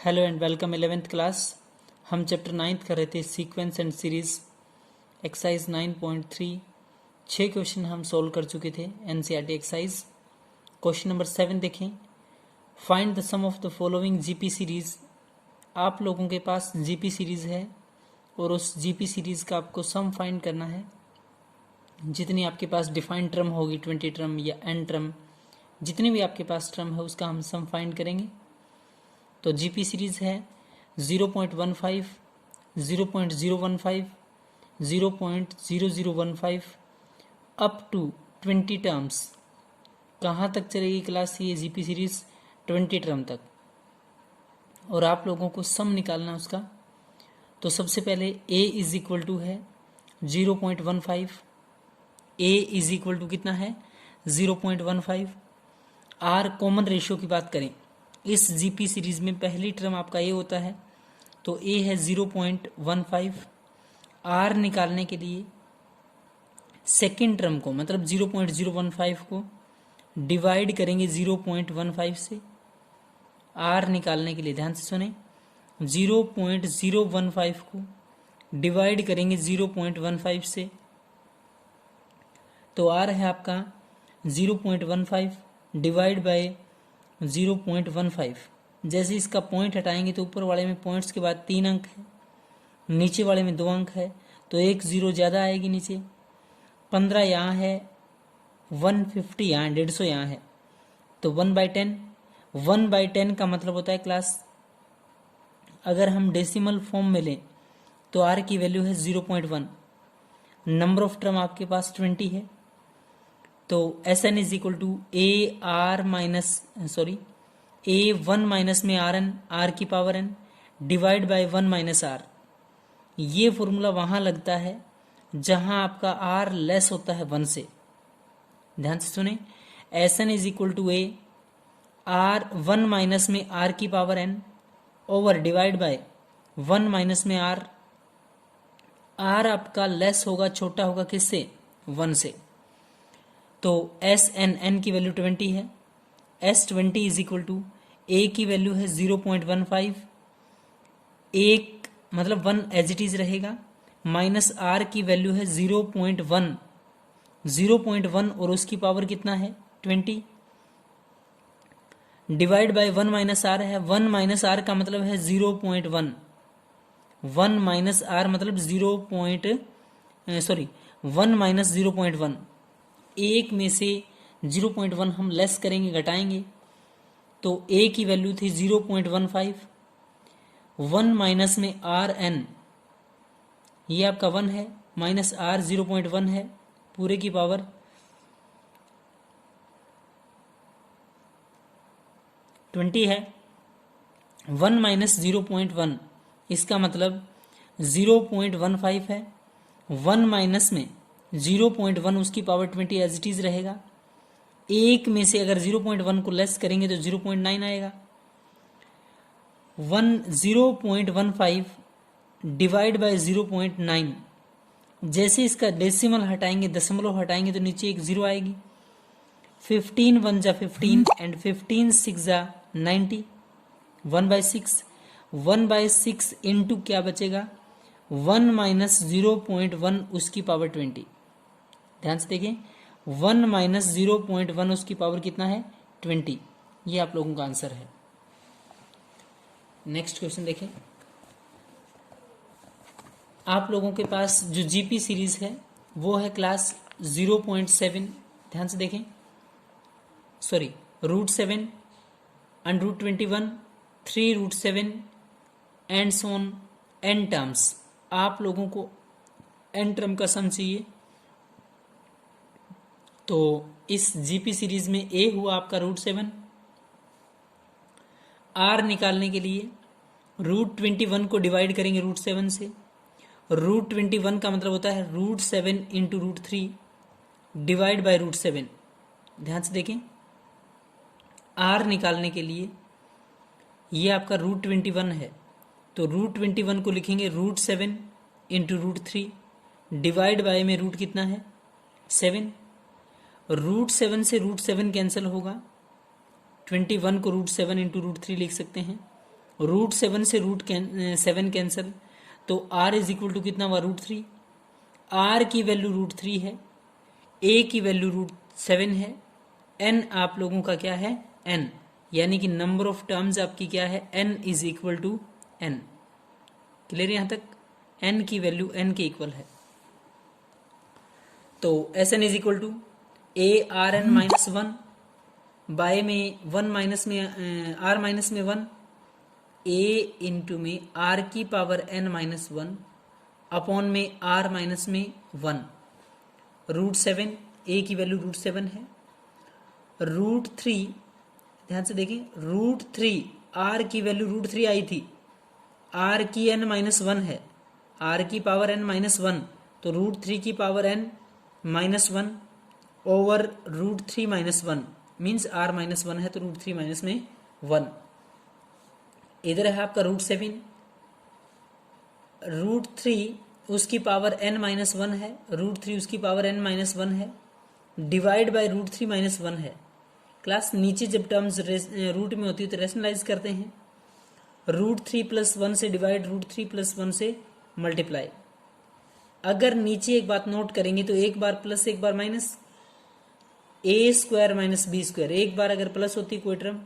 Hello and welcome 11th class. हम chapter 9 कर रहे थे sequence and series exercise 9.3। 6 question हम सोल्व कर चुके थे एनसीईआरटी एक्सरसाइज। क्वेश्चन नंबर 7 देखें। Find the sum of the following GP series. आप लोगों के पास जीपी सीरीज है और उस जीपी सीरीज का आपको सम फाइंड करना है। जितनी आपके पास डिफाइंड टर्म होगी 20 टर्म या एन टर्म, जितनी भी आपके पास टर्म है उसका हम सम फाइंड करेंगे। तो जीपी सीरीज है 0.15, 0.015, 0.0015 अप टू 20 टर्म्स। कहाँ तक चलेगी क्लास ये जीपी सीरीज? 20 टर्म तक। और आप लोगों को सम निकालना है उसका। तो सबसे पहले a इज इक्वल टू है 0.15। a इज इक्वल टू कितना है? 0.15। r कॉमन रेशियो की बात करें, इस जीपी सीरीज में पहली टर्म आपका ए होता है, तो ए है 0.15। आर निकालने के लिए सेकेंड टर्म को मतलब 0.015 को डिवाइड करेंगे 0.15 से। आर निकालने के लिए ध्यान से सुने, 0.015 को डिवाइड करेंगे 0.15 से, तो आर है आपका 0.15 डिवाइड बाय 0.15। जैसे इसका पॉइंट हटाएंगे तो ऊपर वाले में पॉइंट्स के बाद 3 अंक है, नीचे वाले में 2 अंक है, तो एक 0 ज़्यादा आएगी नीचे। 15 यहाँ है, 150 यहाँ, 150 यहाँ है, तो 1/10। 1/10 का मतलब होता है क्लास, अगर हम डेसिमल फॉर्म में लें तो आर की वैल्यू है 0.1। नंबर ऑफ टर्म आपके पास 20 है, तो S N is equal to A one minus में आर एन, आर की power N divide by 1 minus R. ये फॉर्मूला वहाँ लगता है जहाँ आपका आर लेस होता है 1 से। ध्यान से सुने, S N is equal to A R 1 minus में आर की power N over divide by 1 minus में आर। आर आपका लेस होगा, छोटा होगा किससे? 1 से। तो एस एन की वैल्यू 20 है। एस 20 इज इक्वल टू ए की वैल्यू है 0.15, एक मतलब 1 एज इट इज रहेगा, माइनस आर की वैल्यू है 0.1, 0.1 और उसकी पावर कितना है? 20 डिवाइड बाय 1 माइनस आर है। 1 माइनस आर का मतलब है 0.1, 1 माइनस आर मतलब 1 माइनस 0.1। एक में से 0.1 हम लेस करेंगे, घटाएंगे, तो a की वैल्यू थी 0.15। 1 माइनस में आर एन, ये आपका 1 है, माइनस आर 0.1 है, पूरे की पावर 20 है। 1 माइनस 0.1 इसका मतलब 0.15 है। 1 माइनस में 0.1 उसकी पावर 20 एज इट इज रहेगा। एक में से अगर 0.1 को लेस करेंगे तो 0.9 आएगा। 0.15 डिवाइड बाय 0.9, जैसे इसका डेसिमल हटाएंगे, दशमलव हटाएंगे, तो नीचे एक 0 आएगी। 15 1 जा 15 एंड 15 6 जा 90, 1/6। 1/6 इंटू क्या बचेगा? 1 माइनस 0.1 उसकी पावर 20। ध्यान से देखें, 1 माइनस 0.1 उसकी पावर कितना है? 20। ये आप लोगों का आंसर है। नेक्स्ट क्वेश्चन देखें। आप लोगों के पास जो जीपी सीरीज है वो है क्लास 0.7। ध्यान से देखें, √7, √21, 3√7 and so on n terms. आप लोगों को n टर्म का सम चाहिए, तो इस जीपी सीरीज में a हुआ आपका √7। r निकालने के लिए √21 को डिवाइड करेंगे √7 से। √21 का मतलब होता है √7 इंटू √3 डिवाइड बाय √7। ध्यान से देखें, r निकालने के लिए ये आपका √21 है, तो √21 को लिखेंगे √7 इंटू √3 डिवाइड बाय में रूट कितना है? 7। √7 से √7 कैंसिल होगा, 21 को √7 इंटू √3 लिख सकते हैं। रूट 7 से रूट 7 कैंसिल, तो r इज इक्वल टू कितना हुआ, √3। r की वैल्यू √3 है, a की वैल्यू √7 है, n आप लोगों का क्या है, n, यानी कि नंबर ऑफ टर्म्स आपकी क्या है, n is equal to n। Clear यहाँ तक, n की वैल्यू n के इक्वल है। तो Sn is equal to a rn minus 1 by में 1 माइनस में r माइनस में 1 a इंटू में r की पावर n माइनस 1 अपॉन में r माइनस में 1 √7, a की वैल्यू √7 है, √3, ध्यान से देखें, √3 r की वैल्यू √3 आई थी, r की n माइनस 1 है, r की पावर n माइनस 1, तो √3 की power n minus 1 over √3 minus 1 means r minus 1 है, तो √3 माइनस में 1। इधर है आपका √7, √3 उसकी पावर n माइनस 1 है, √3 उसकी पावर n माइनस 1 है, डिवाइड बाय √3 माइनस 1 है। क्लास नीचे जब टर्म्स रूट में होती है तो रेशनलाइज करते हैं, √3 प्लस 1 से डिवाइड, √3 प्लस 1 से मल्टीप्लाई। अगर नीचे एक बात नोट करेंगे तो एक बार प्लस एक बार माइनस, ए स्क्वायर माइनस बी स्क्वायर, एक बार अगर प्लस होती है कोई टर्म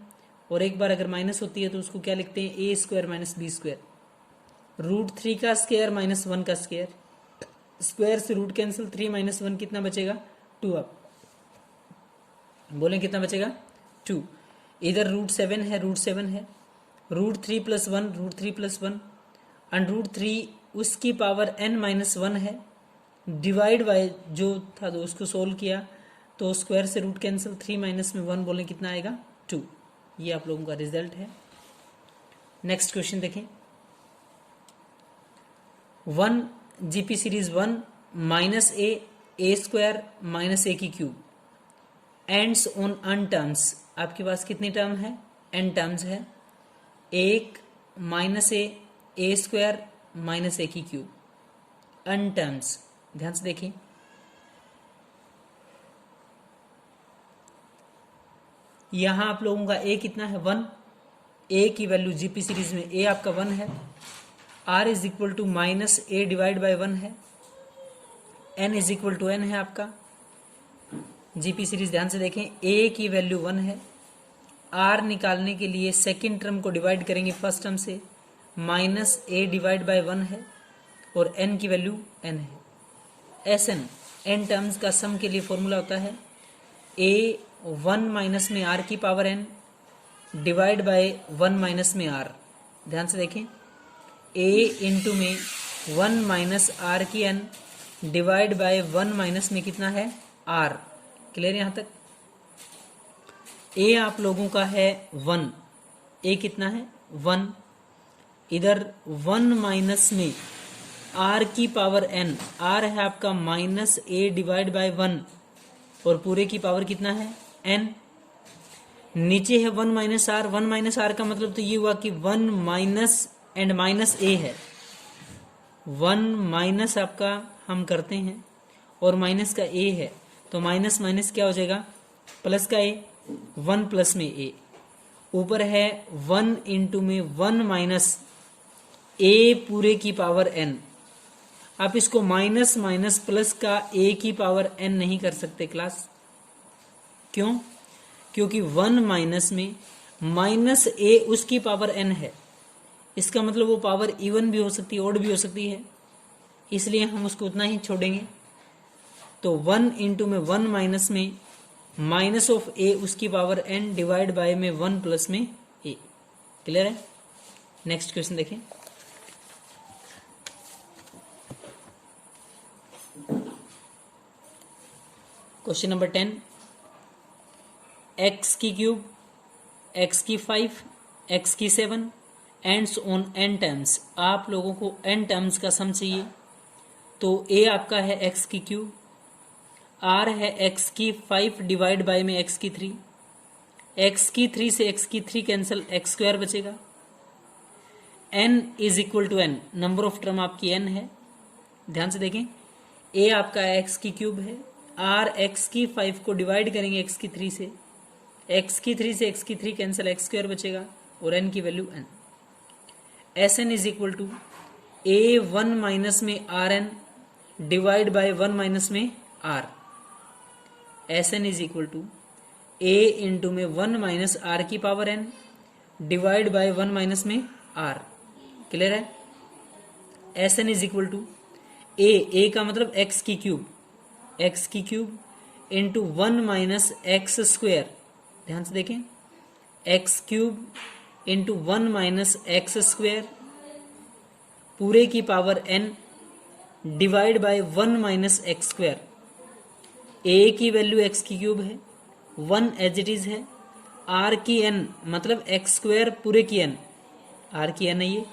और एक बार अगर माइनस होती है तो उसको क्या लिखते हैं, ए स्क्वायर माइनस बी स्क्वायर। √3 का स्क्वायर माइनस 1 का स्क्वायर, स्क्वायर से रूट कैंसिल, 3 माइनस 1 कितना बचेगा, 2। आप बोलें कितना बचेगा, 2। इधर √7 है, √7 है, √3 प्लस 1, √3 प्लस 1 एंड √3 उसकी पावर n माइनस 1 है, डिवाइड बाय जो था तो उसको सोल्व किया तो स्क्वायर से रूट कैंसिल, 3 माइनस में 1 बोलें कितना आएगा, 2। ये आप लोगों का रिजल्ट है। नेक्स्ट क्वेश्चन देखें, 1 जीपी सीरीज 1 माइनस ए स्क्वायर माइनस ए की cube ends on n terms. आपके पास कितनी टर्म है, n टर्म्स है, 1 माइनस ए स्क्वायर माइनस ए की क्यूब, n टर्म्स। ध्यान से देखिए, यहां आप लोगों का a कितना है, 1, a की वैल्यू जीपी सीरीज में a आपका 1 है, r is equal to minus A divide by 1 है, n is equal to n है आपका जीपी सीरीज। ध्यान से देखें, a की वैल्यू 1 है, r निकालने के लिए सेकेंड टर्म को डिवाइड करेंगे फर्स्ट टर्म से, माइनस ए डिवाइड बाय 1 है और n की वैल्यू n है। Sn n टर्म्स का सम के लिए फॉर्मूला होता है a 1 माइनस में r की power n divide by 1 minus में r। ध्यान से देखें, a इंटू में 1 माइनस r की n डिवाइड बाय 1 माइनस में कितना है, r। क्लियर यहाँ तक, a आप लोगों का है 1, a कितना है 1, इधर 1 माइनस में r की पावर n, r है आपका माइनस a डिवाइड बाय 1 और पूरे की पावर कितना है n, नीचे है 1 माइनस r, 1 माइनस r का मतलब तो ये हुआ कि 1 माइनस एंड माइनस a है, 1 माइनस आपका हम करते हैं और माइनस का a है, तो माइनस माइनस क्या हो जाएगा, प्लस का a, 1 प्लस में a, ऊपर है 1 इंटू में 1 माइनस a पूरे की पावर n। आप इसको माइनस माइनस प्लस का a की पावर n नहीं कर सकते क्लास, क्यों, क्योंकि 1 माइनस में माइनस a उसकी पावर n है, इसका मतलब वो पावर इवन भी हो सकती है, ऑड भी हो सकती है, इसलिए हम उसको उतना ही छोड़ेंगे। तो 1 इंटू में 1 माइनस में माइनस ऑफ a उसकी पावर n डिवाइड बाय में 1 प्लस में a। क्लियर है। नेक्स्ट क्वेश्चन देखें, क्वेश्चन नंबर 10, x की क्यूब, x की 5, x की 7 एंड्स ऑन n टर्म्स। आप लोगों को n टर्म्स का सम चाहिए, तो a आपका है x की क्यूब, r है x की 5 डिवाइड बाय में x की 3, x की 3 से x की 3 कैंसिल, x स्क्वायर बचेगा, n is equal to n, number of term आपकी n है। ध्यान से देखें, a आपका x की क्यूब है, r x की 5 को डिवाइड करेंगे x की 3 से x की 3 कैंसिल, x स्क्वायर बचेगा और n की value n। S N is equal to A one minus में R N divide by one minus में R. S N is equal to A into में वन माइनस आर की power N divide by one minus में R. Clear है? S N is equal to A का मतलब X की cube into one minus X square. ध्यान से देखें, X cube into one minus X square पूरे की power N divide by one minus X square. A की वैल्यू एक्स की क्यूब है, वन एज इट इज है, आर की एन मतलब एक्स स्क्वेयर पूरे की एन, आर की एन है ये,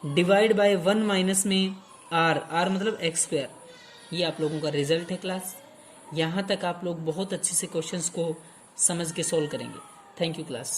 डिवाइड बाय वन माइनस में आर मतलब एक्स स्क्वेयर। ये आप लोगों का रिजल्ट है क्लास। यहाँ तक आप लोग बहुत अच्छे से क्वेश्चंस को समझ के सोल्व करेंगे। Thank you class.